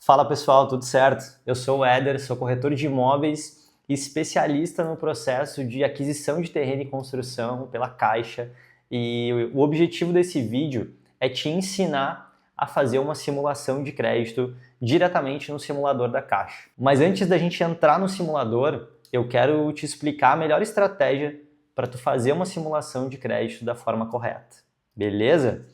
Fala pessoal, tudo certo? Eu sou o Éder, sou corretor de imóveis e especialista no processo de aquisição de terreno e construção pela Caixa. E o objetivo desse vídeo é te ensinar a fazer uma simulação de crédito diretamente no simulador da Caixa. Mas antes da gente entrar no simulador, eu quero te explicar a melhor estratégia para tu fazer uma simulação de crédito da forma correta. Beleza?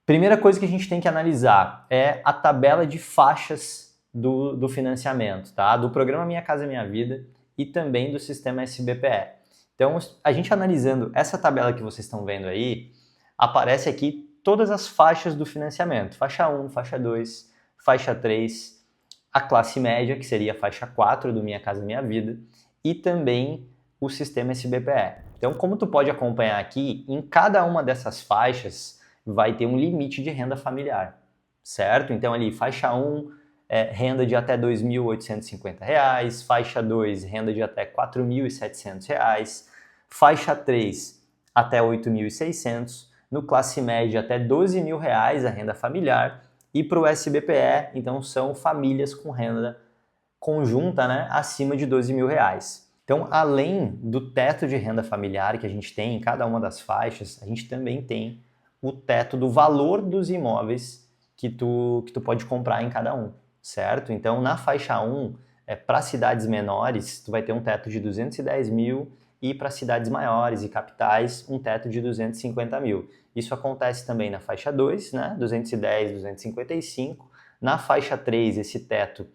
Primeira coisa que a gente tem que analisar é a tabela de faixas do financiamento, tá? Do programa Minha Casa Minha Vida e também do sistema SBPE. Então, a gente analisando essa tabela que vocês estão vendo aí, aparece aqui todas as faixas do financiamento. Faixa 1, faixa 2, faixa 3, a classe média, que seria a faixa 4 do Minha Casa Minha Vida, e também o sistema SBPE. Então, como tu pode acompanhar aqui, em cada uma dessas faixas, vai ter um limite de renda familiar, certo? Então ali, faixa 1, renda de até R$ 2.850, faixa 2, renda de até R$ 4.700, faixa 3, até R$ 8.600, no classe média até R$ 12.000 a renda familiar, e para o SBPE, então são famílias com renda conjunta, né, acima de R$ 12.000. Então, além do teto de renda familiar que a gente tem em cada uma das faixas, a gente também tem o teto do valor dos imóveis que tu pode comprar em cada um, certo? Então, na faixa 1, para cidades menores, tu vai ter um teto de 210 mil e para cidades maiores e capitais, um teto de 250 mil. Isso acontece também na faixa 2, né? 210, 255. Na faixa 3, esse teto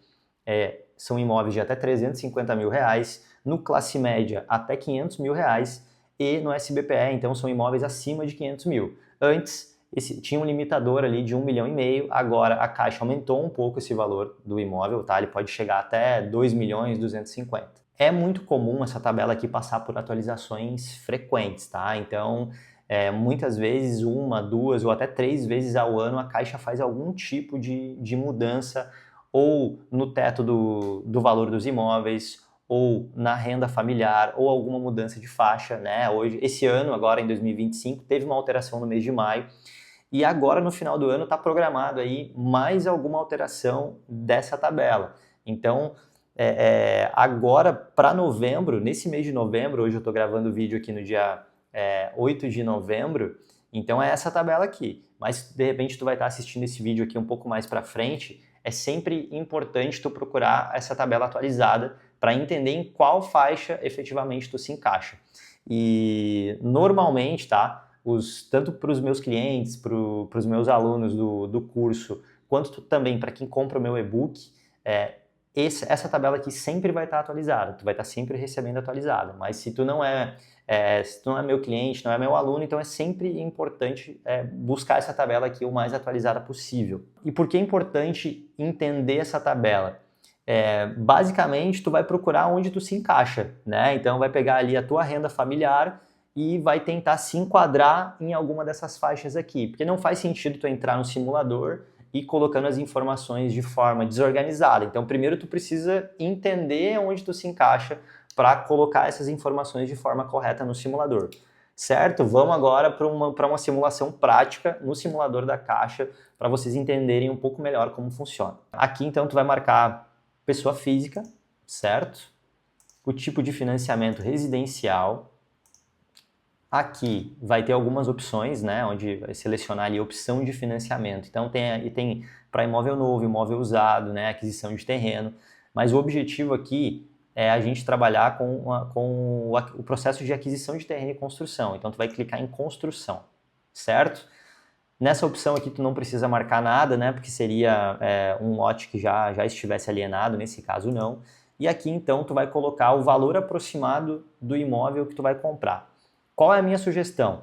são imóveis de até 350 mil reais, no classe média até 500 mil reais e no SBPE, então, são imóveis acima de 500 mil. Antes, tinha um limitador ali de 1,5 milhão, agora a Caixa aumentou um pouco esse valor do imóvel, tá? Ele pode chegar até 2.250.000. É muito comum essa tabela aqui passar por atualizações frequentes, tá? Então, muitas vezes, 1, 2 ou até 3 vezes ao ano, a Caixa faz algum tipo de mudança ou no teto do valor dos imóveis, ou na renda familiar, ou alguma mudança de faixa, né? Esse ano, agora em 2025, teve uma alteração no mês de maio, e agora no final do ano está programado aí mais alguma alteração dessa tabela. Então, agora para novembro, nesse mês de novembro, hoje eu estou gravando o vídeo aqui no dia 8 de novembro, então é essa tabela aqui. Mas de repente tu vai estar assistindo esse vídeo aqui um pouco mais para frente, é sempre importante tu procurar essa tabela atualizada para entender em qual faixa efetivamente tu se encaixa. E normalmente, tá, tanto para os meus clientes, para os meus alunos do curso, quanto também para quem compra o meu e-book, essa tabela aqui sempre vai estar atualizada, tu vai estar sempre recebendo atualizada. Mas se tu não é meu cliente, não é meu aluno, então é sempre importante buscar essa tabela aqui o mais atualizada possível. E por que é importante entender essa tabela? Basicamente, tu vai procurar onde tu se encaixa, né? Então, vai pegar ali a tua renda familiar e vai tentar se enquadrar em alguma dessas faixas aqui, porque não faz sentido tu entrar no simulador e colocando as informações de forma desorganizada. Então, primeiro tu precisa entender onde tu se encaixa para colocar essas informações de forma correta no simulador. Certo? Vamos agora para uma simulação prática no simulador da Caixa para vocês entenderem um pouco melhor como funciona. Aqui, então, tu vai marcar pessoa física, certo? O tipo de financiamento residencial. Aqui vai ter algumas opções, né? Onde vai selecionar ali a opção de financiamento. Então tem para imóvel novo, imóvel usado, né? Aquisição de terreno. Mas o objetivo aqui é a gente trabalhar com o processo de aquisição de terreno e construção. Então tu vai clicar em construção, certo? Nessa opção aqui tu não precisa marcar nada, né? Porque seria um lote que já estivesse alienado, nesse caso não. E aqui então tu vai colocar o valor aproximado do imóvel que tu vai comprar. Qual é a minha sugestão?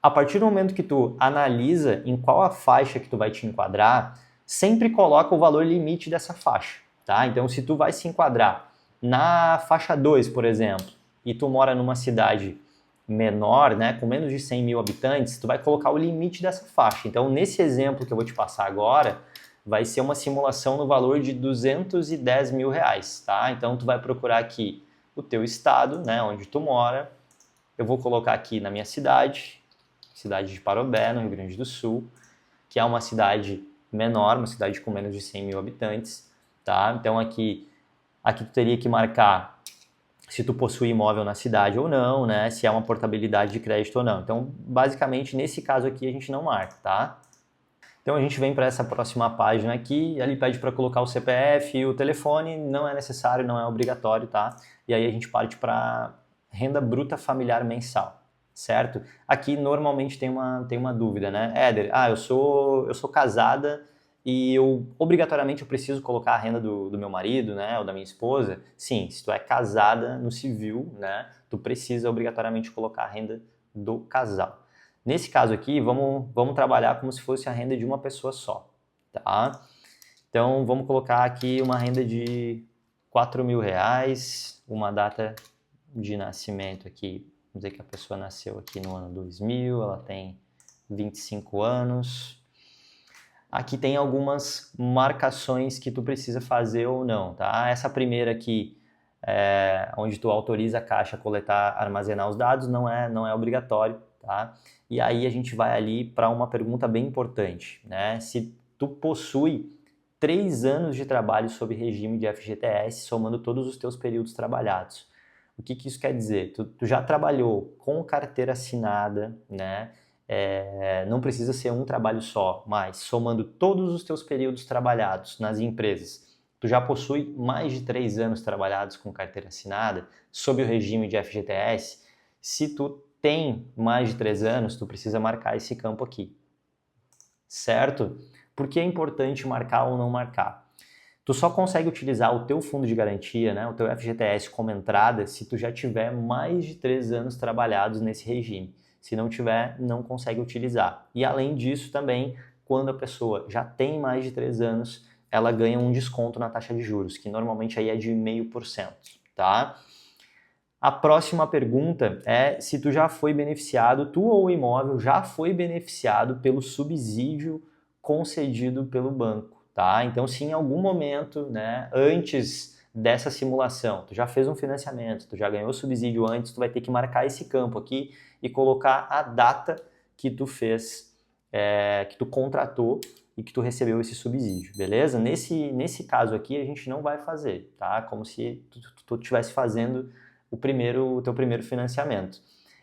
A partir do momento que tu analisa em qual a faixa que tu vai te enquadrar, sempre coloca o valor limite dessa faixa, tá? Então se tu vai se enquadrar na faixa 2, por exemplo, e tu mora numa cidade menor, né, com menos de 100 mil habitantes, tu vai colocar o limite dessa faixa. Então, nesse exemplo que eu vou te passar agora, vai ser uma simulação no valor de 210 mil reais, tá? Então, tu vai procurar aqui o teu estado, né, onde tu mora. Eu vou colocar aqui na minha cidade de Parobé, no Rio Grande do Sul, que é uma cidade menor, uma cidade com menos de 100 mil habitantes, tá? Então aqui tu teria que marcar se tu possui imóvel na cidade ou não, né? Se há uma portabilidade de crédito ou não. Então, basicamente, nesse caso aqui a gente não marca, tá? Então a gente vem para essa próxima página aqui, ali pede para colocar o CPF e o telefone, não é necessário, não é obrigatório, tá? E aí a gente parte para renda bruta familiar mensal, certo? Aqui normalmente tem uma dúvida, né? Éder, eu sou casada e obrigatoriamente eu preciso colocar a renda do meu marido, né, ou da minha esposa? Sim, se tu é casada no civil, né, tu precisa obrigatoriamente colocar a renda do casal. Nesse caso aqui, vamos trabalhar como se fosse a renda de uma pessoa só, tá? Então, vamos colocar aqui uma renda de R$ 4.000, uma data de nascimento aqui, vamos dizer que a pessoa nasceu aqui no ano 2000, ela tem 25 anos. Aqui tem algumas marcações que tu precisa fazer ou não, tá? Essa primeira aqui, onde tu autoriza a Caixa a coletar, armazenar os dados, não é obrigatório, tá? E aí a gente vai ali para uma pergunta bem importante, né? Se tu possui 3 anos de trabalho sob regime de FGTS, somando todos os teus períodos trabalhados. O que isso quer dizer? Tu já trabalhou com carteira assinada, né? Não precisa ser um trabalho só, mas somando todos os teus períodos trabalhados nas empresas, tu já possui mais de 3 anos trabalhados com carteira assinada, sob o regime de FGTS. Se tu tem mais de 3 anos, tu precisa marcar esse campo aqui, certo? Por que é importante marcar ou não marcar? Tu só consegue utilizar o teu fundo de garantia, né, o teu FGTS como entrada, se tu já tiver mais de 3 anos trabalhados nesse regime. Se não tiver, não consegue utilizar. E além disso também, quando a pessoa já tem mais de 3 anos, ela ganha um desconto na taxa de juros, que normalmente aí é de 0,5%, tá? A próxima pergunta é se tu já foi beneficiado, tu ou o imóvel já foi beneficiado pelo subsídio concedido pelo banco, tá? Então, se em algum momento, né, antes dessa simulação, tu já fez um financiamento, tu já ganhou subsídio antes, tu vai ter que marcar esse campo aqui e colocar a data que tu fez, que tu contratou e que tu recebeu esse subsídio, beleza? Nesse caso aqui, a gente não vai fazer, tá? Como se tu estivesse fazendo o teu primeiro financiamento.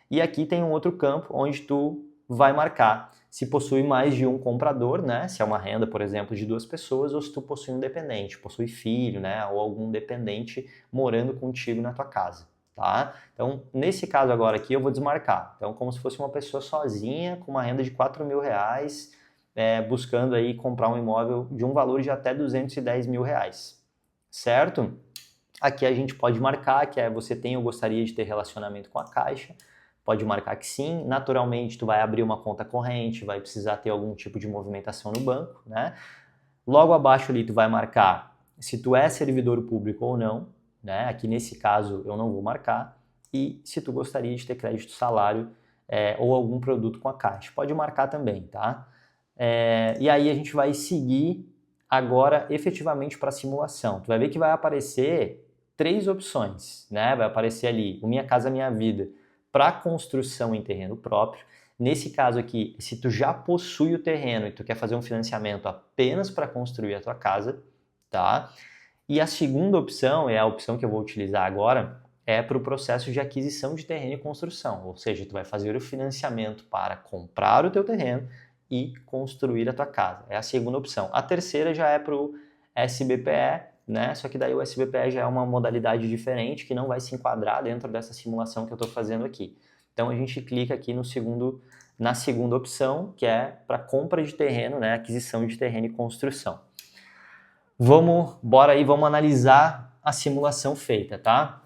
E aqui tem um outro campo onde tu vai marcar se possui mais de um comprador, né? Se é uma renda, por exemplo, de 2 pessoas, ou se tu possui um dependente, possui filho, né? Ou algum dependente morando contigo na tua casa, tá? Então, nesse caso agora aqui, eu vou desmarcar. Então, como se fosse uma pessoa sozinha, com uma renda de R$ 4.000, buscando aí comprar um imóvel de um valor de até R$ 210.000, certo? Aqui a gente pode marcar que você tem ou gostaria de ter relacionamento com a Caixa, pode marcar que sim, naturalmente tu vai abrir uma conta corrente, vai precisar ter algum tipo de movimentação no banco, né? Logo abaixo ali tu vai marcar se tu é servidor público ou não, né? Aqui nesse caso eu não vou marcar, e se tu gostaria de ter crédito salário ou algum produto com a Caixa, pode marcar também, tá? E aí a gente vai seguir agora efetivamente para a simulação. Tu vai ver que vai aparecer 3 opções, né? Vai aparecer ali o Minha Casa Minha Vida para construção em terreno próprio. Nesse caso aqui, se tu já possui o terreno e tu quer fazer um financiamento apenas para construir a tua casa, tá? E a segunda opção, é a opção que eu vou utilizar agora, é para o processo de aquisição de terreno e construção. Ou seja, tu vai fazer o financiamento para comprar o teu terreno e construir a tua casa. É a segunda opção. A terceira já é para o SBPE, né? Só que daí o SBPE já é uma modalidade diferente que não vai se enquadrar dentro dessa simulação que eu estou fazendo aqui. Então a gente clica aqui na segunda opção, que é para compra de terreno, né? Aquisição de terreno e construção. Bora aí, vamos analisar a simulação feita, tá?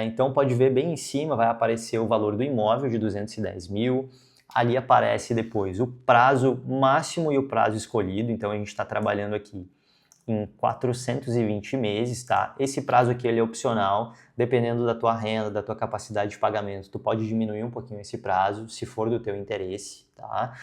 Então pode ver bem em cima, vai aparecer o valor do imóvel de 210 mil. Ali aparece depois o prazo máximo e o prazo escolhido. Então a gente está trabalhando aqui em 420 meses, tá? Esse prazo aqui ele é opcional, dependendo da tua renda, da tua capacidade de pagamento, tu pode diminuir um pouquinho esse prazo, se for do teu interesse, tá?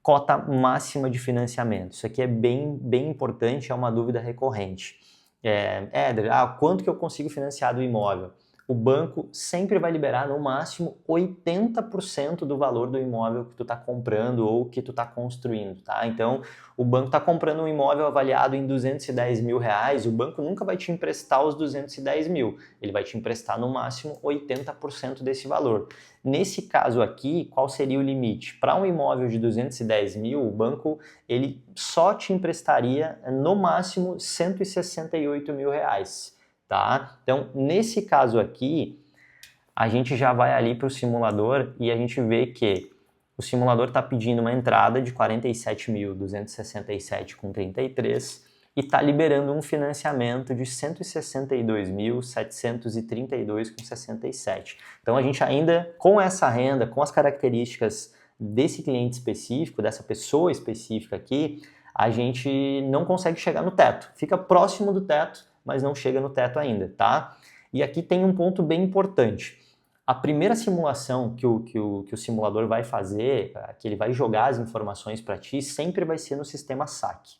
Cota máxima de financiamento, isso aqui é bem importante, é uma dúvida recorrente. Éder, quanto que eu consigo financiar do imóvel? o banco sempre vai liberar no máximo 80% do valor do imóvel que tu está comprando ou que tu está construindo, tá? Então, o banco está comprando um imóvel avaliado em 210 mil reais, o banco nunca vai te emprestar os 210 mil, ele vai te emprestar no máximo 80% desse valor. Nesse caso aqui, qual seria o limite? Para um imóvel de 210 mil, o banco ele só te emprestaria no máximo 168 mil reais. Tá? Então, nesse caso aqui, a gente já vai ali para o simulador e a gente vê que o simulador está pedindo uma entrada de 47.267,33 e está liberando um financiamento de 162.732,67. Então, a gente ainda, com essa renda, com as características desse cliente específico, dessa pessoa específica aqui, a gente não consegue chegar no teto. Fica próximo do teto, mas não chega no teto ainda, tá? E aqui tem um ponto bem importante. A primeira simulação que o simulador vai fazer, que ele vai jogar as informações para ti, sempre vai ser no sistema SAC,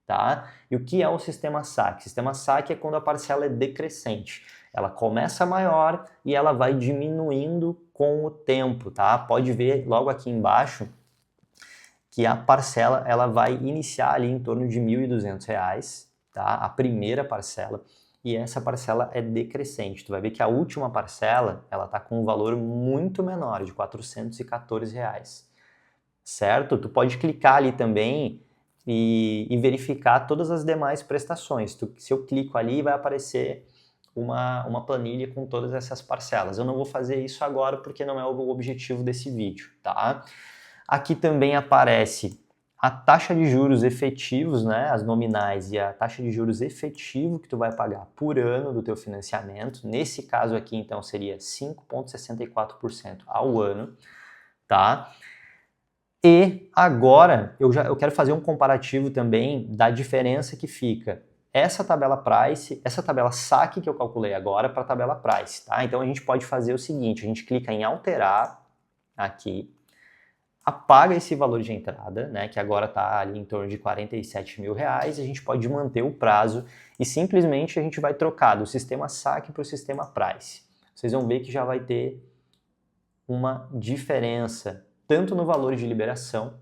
tá? E o que é o sistema SAC? O sistema SAC é quando a parcela é decrescente. Ela começa maior e ela vai diminuindo com o tempo, tá? Pode ver logo aqui embaixo que a parcela ela vai iniciar ali em torno de R$ 1.200, tá? A primeira parcela, e essa parcela é decrescente. Tu vai ver que a última parcela, ela tá com um valor muito menor, de R$ 414, certo? Tu pode clicar ali também e verificar todas as demais prestações. Se eu clico ali, vai aparecer uma planilha com todas essas parcelas. Eu não vou fazer isso agora porque não é o objetivo desse vídeo, tá? Aqui também aparece a taxa de juros efetivos, né, as nominais e a taxa de juros efetivo que tu vai pagar por ano do teu financiamento. Nesse caso aqui, então, seria 5,64% ao ano, tá? E agora eu quero fazer um comparativo também da diferença que fica essa tabela Price, essa tabela SAC que eu calculei agora para a tabela Price, tá? Então a gente pode fazer o seguinte, a gente clica em alterar aqui, apaga esse valor de entrada, né, que agora está ali em torno de 47 mil reais, a gente pode manter o prazo e simplesmente a gente vai trocar do sistema SAC para o sistema Price. Vocês vão ver que já vai ter uma diferença, tanto no valor de liberação,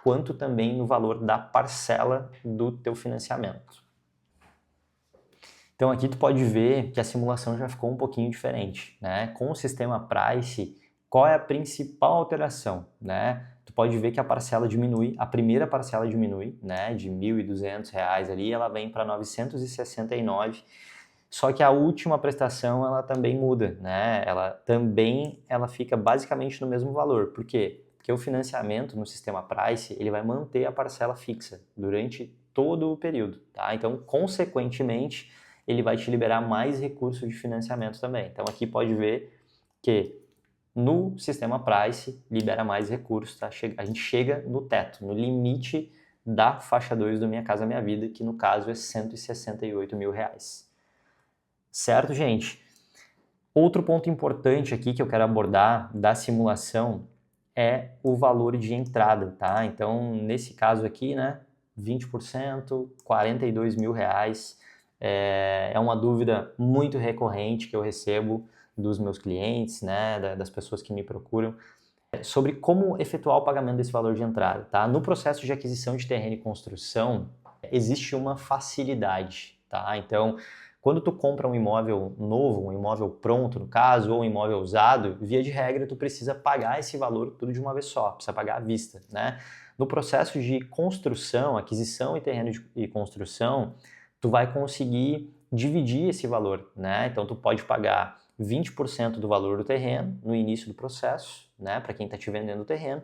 quanto também no valor da parcela do teu financiamento. Então aqui tu pode ver que a simulação já ficou um pouquinho diferente, né? Com o sistema Price, qual é a principal alteração, né? Tu pode ver que a parcela diminui, a primeira parcela diminui, né? De R$ 1.200 ali, ela vem para 969. Só que a última prestação ela também muda, né? Ela fica basicamente no mesmo valor. Por quê? Porque o financiamento no sistema Price ele vai manter a parcela fixa durante todo o período, tá? Então, consequentemente, ele vai te liberar mais recursos de financiamento também. Então, aqui pode ver que no sistema Price, libera mais recursos, tá? A gente chega no teto, no limite da faixa 2 do Minha Casa Minha Vida, que no caso é R$ 168 mil. Certo, gente? Outro ponto importante aqui que eu quero abordar da simulação é o valor de entrada, tá? Então, nesse caso aqui, né, 20%, R$ 42 mil. É uma dúvida muito recorrente que eu recebo dos meus clientes, né, das pessoas que me procuram, sobre como efetuar o pagamento desse valor de entrada, tá? No processo de aquisição de terreno e construção, existe uma facilidade, tá? Então, quando tu compra um imóvel novo, um imóvel pronto, no caso, ou um imóvel usado, via de regra, tu precisa pagar esse valor tudo de uma vez só, precisa pagar à vista, né? No processo de construção, aquisição e terreno e construção, tu vai conseguir dividir esse valor, né? Então, tu pode pagar 20% do valor do terreno no início do processo, né, para quem está te vendendo o terreno,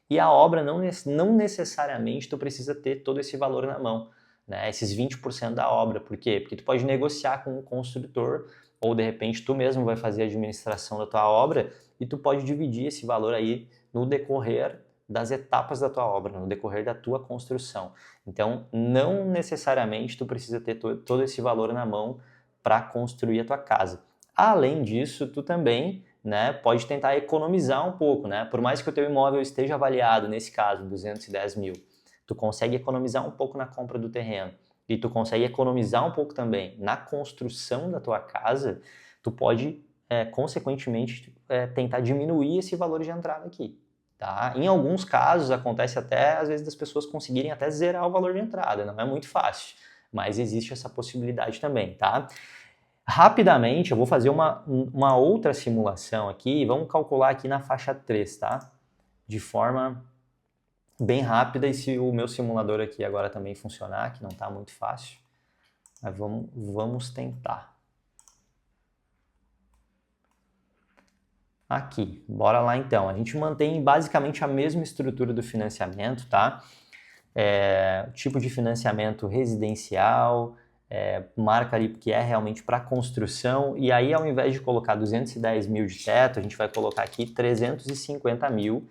e a obra não necessariamente tu precisa ter todo esse valor na mão, né, esses 20% da obra. Por quê? Porque tu pode negociar com o construtor, ou de repente tu mesmo vai fazer a administração da tua obra e tu pode dividir esse valor aí no decorrer das etapas da tua obra, no decorrer da tua construção. Então, não necessariamente tu precisa ter todo esse valor na mão para construir a tua casa. Além disso, tu também, né, pode tentar economizar um pouco, né? Por mais que o teu imóvel esteja avaliado, nesse caso, 210 mil, tu consegue economizar um pouco na compra do terreno e tu consegue economizar um pouco também na construção da tua casa, tu pode consequentemente, tentar diminuir esse valor de entrada aqui. Tá? Em alguns casos, acontece até, às vezes, das pessoas conseguirem até zerar o valor de entrada, não é muito fácil, mas existe essa possibilidade também, tá? Rapidamente, eu vou fazer uma outra simulação aqui, vamos calcular aqui na faixa 3, tá? De forma bem rápida, e se o meu simulador aqui agora também funcionar, que não está muito fácil, mas vamos tentar. Aqui, bora lá então. A gente mantém basicamente a mesma estrutura do financiamento, tá? Tipo de financiamento residencial, marca ali que é realmente para construção, e aí ao invés de colocar 210 mil de teto, a gente vai colocar aqui 350 mil.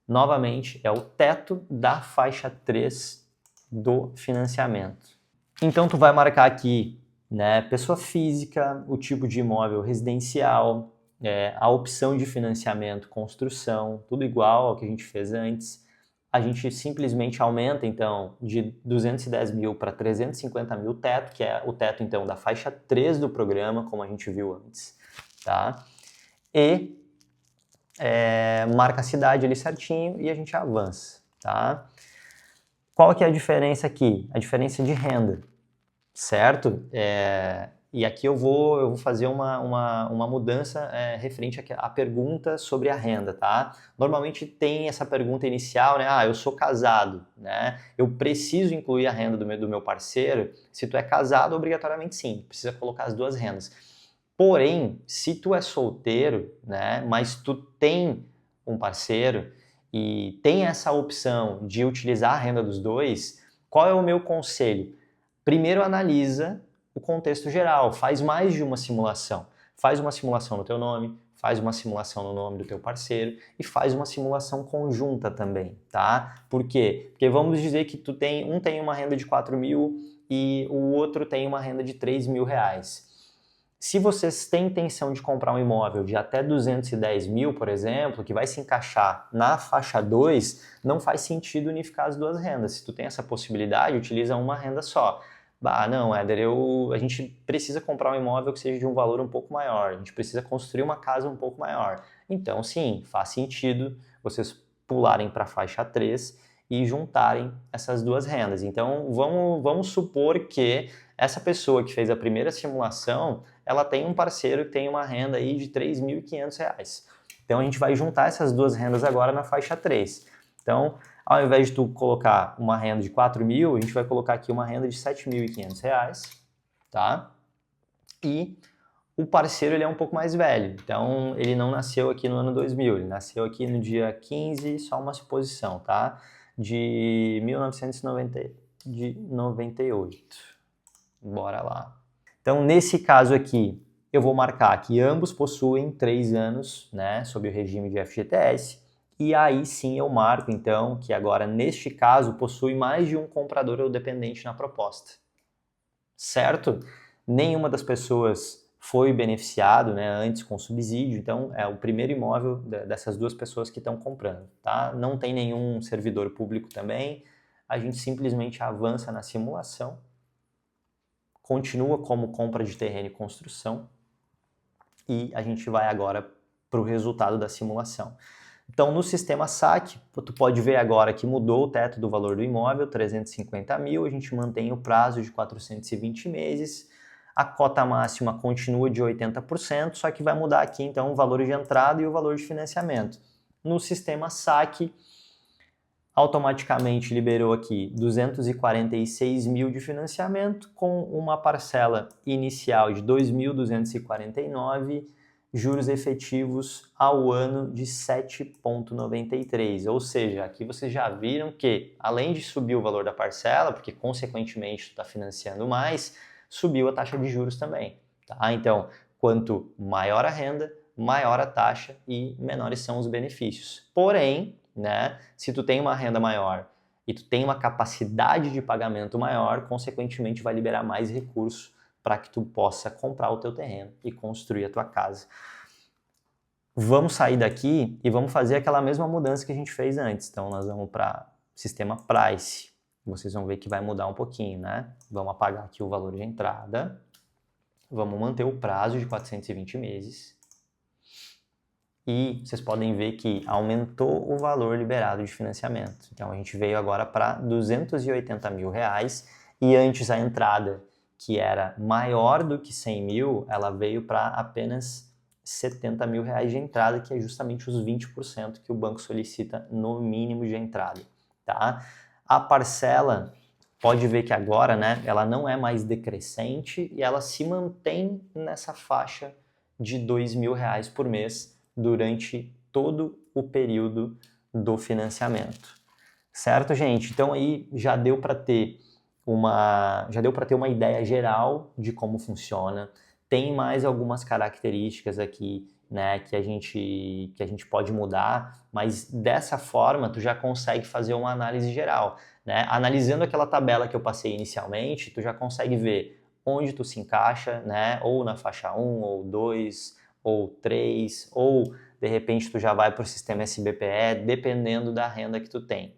Novamente, é o teto da faixa 3 do financiamento. Então, tu vai marcar aqui, né, pessoa física, o tipo de imóvel residencial, a opção de financiamento, construção, tudo igual ao que a gente fez antes. A gente simplesmente aumenta, então, de 210 mil para 350 mil teto, que é o teto, então, da faixa 3 do programa, como a gente viu antes, tá? E marca a cidade ali certinho e a gente avança, tá? Qual que é a diferença aqui? A diferença de renda, certo? E aqui eu vou fazer uma mudança referente à pergunta sobre a renda, tá? Normalmente tem essa pergunta inicial, né? Ah, eu sou casado, né? Eu preciso incluir a renda do meu parceiro? Se tu é casado, obrigatoriamente sim, precisa colocar as duas rendas. Porém, se tu é solteiro, né? Mas tu tem um parceiro e tem essa opção de utilizar a renda dos dois, qual é o meu conselho? Primeiro analisa o contexto geral, faz mais de uma simulação. Faz uma simulação no teu nome, faz uma simulação no nome do teu parceiro e faz uma simulação conjunta também, tá? Por quê? Porque vamos dizer que um tem uma renda de 4 mil e o outro tem uma renda de 3 mil reais. Se vocês têm intenção de comprar um imóvel de até 210 mil, por exemplo, que vai se encaixar na faixa 2, não faz sentido unificar as duas rendas. Se tu tem essa possibilidade, utiliza uma renda só. Não, Éder, a gente precisa comprar um imóvel que seja de um valor um pouco maior, a gente precisa construir uma casa um pouco maior. Então, sim, faz sentido vocês pularem para a faixa 3 e juntarem essas duas rendas. Então, vamos supor que essa pessoa que fez a primeira simulação, ela tem um parceiro que tem uma renda aí de R$ 3.500. Então, a gente vai juntar essas duas rendas agora na faixa 3. Então, ao invés de tu colocar uma renda de 4 mil, a gente vai colocar aqui uma renda de R$ 7.500, tá? E o parceiro ele é um pouco mais velho, então ele não nasceu aqui no ano 2000, ele nasceu aqui no dia 15, só uma suposição, tá? De 1998. Bora lá. Então, nesse caso aqui, eu vou marcar que ambos possuem 3 anos, né, sob o regime de FGTS, e aí sim eu marco, então, que agora, neste caso, possui mais de um comprador ou dependente na proposta. Certo? Nenhuma das pessoas foi beneficiado, né, antes com subsídio, então é o primeiro imóvel dessas duas pessoas que estão comprando, tá? Não tem nenhum servidor público também, a gente simplesmente avança na simulação, continua como compra de terreno e construção, e a gente vai agora para o resultado da simulação. Então, no sistema SAC, tu pode ver agora que mudou o teto do valor do imóvel, 350 mil, a gente mantém o prazo de 420 meses, a cota máxima continua de 80%, só que vai mudar aqui, então, o valor de entrada e o valor de financiamento. No sistema SAC, automaticamente liberou aqui 246 mil de financiamento, com uma parcela inicial de 2.249, juros efetivos ao ano de 7,93. Ou seja, aqui vocês já viram que, além de subir o valor da parcela, porque consequentemente está financiando mais, subiu a taxa de juros também. Tá? Então, quanto maior a renda, maior a taxa e menores são os benefícios. Porém, né, se tu tem uma renda maior e tu tem uma capacidade de pagamento maior, consequentemente vai liberar mais recursos para que tu possa comprar o teu terreno e construir a tua casa. Vamos sair daqui e vamos fazer aquela mesma mudança que a gente fez antes. Então, nós vamos para sistema Price. Vocês vão ver que vai mudar um pouquinho, né? Vamos apagar aqui o valor de entrada. Vamos manter o prazo de 420 meses. e vocês podem ver que aumentou o valor liberado de financiamento. Então a gente veio agora para R$280 mil e antes a entrada, que era maior do que 100 mil, ela veio para apenas R$70 mil de entrada, que é justamente os 20% que o banco solicita no mínimo de entrada. Tá? A parcela, pode ver que agora, né, ela não é mais decrescente e ela se mantém nessa faixa de R$2.000 por mês durante todo o período do financiamento. Certo, gente? Então aí já deu para ter uma ideia geral de como funciona. Tem mais algumas características aqui, né, que a gente pode mudar, mas dessa forma tu já consegue fazer uma análise geral, né? Analisando aquela tabela que eu passei inicialmente, tu já consegue ver onde tu se encaixa, né? Ou na faixa 1, ou 2, ou 3, ou de repente tu já vai para o sistema SBPE, dependendo da renda que tu tem.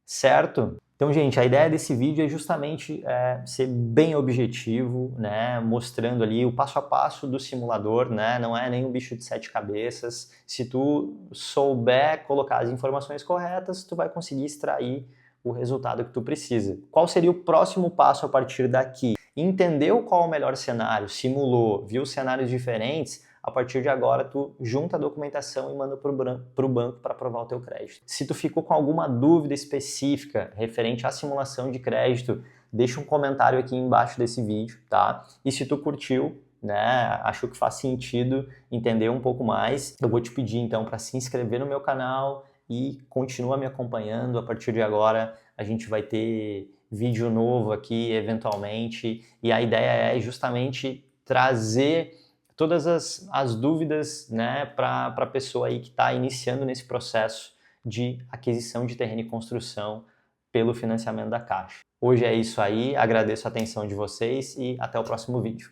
Certo? Então, gente, a ideia desse vídeo é justamente ser bem objetivo, né? Mostrando ali o passo a passo do simulador, né? Não é nem um bicho de 7 cabeças. Se tu souber colocar as informações corretas, tu vai conseguir extrair o resultado que tu precisa. Qual seria o próximo passo a partir daqui? Entendeu qual é o melhor cenário, simulou, viu cenários diferentes, a partir de agora tu junta a documentação e manda para o banco para aprovar o teu crédito. Se tu ficou com alguma dúvida específica referente à simulação de crédito, deixa um comentário aqui embaixo desse vídeo, tá? E se tu curtiu, né, achou que faz sentido entender um pouco mais, eu vou te pedir então para se inscrever no meu canal e continua me acompanhando. A partir de agora a gente vai ter vídeo novo aqui eventualmente e a ideia é justamente trazer todas as dúvidas, né, para a pessoa aí que está iniciando nesse processo de aquisição de terreno e construção pelo financiamento da Caixa. Hoje é isso aí, agradeço a atenção de vocês e até o próximo vídeo.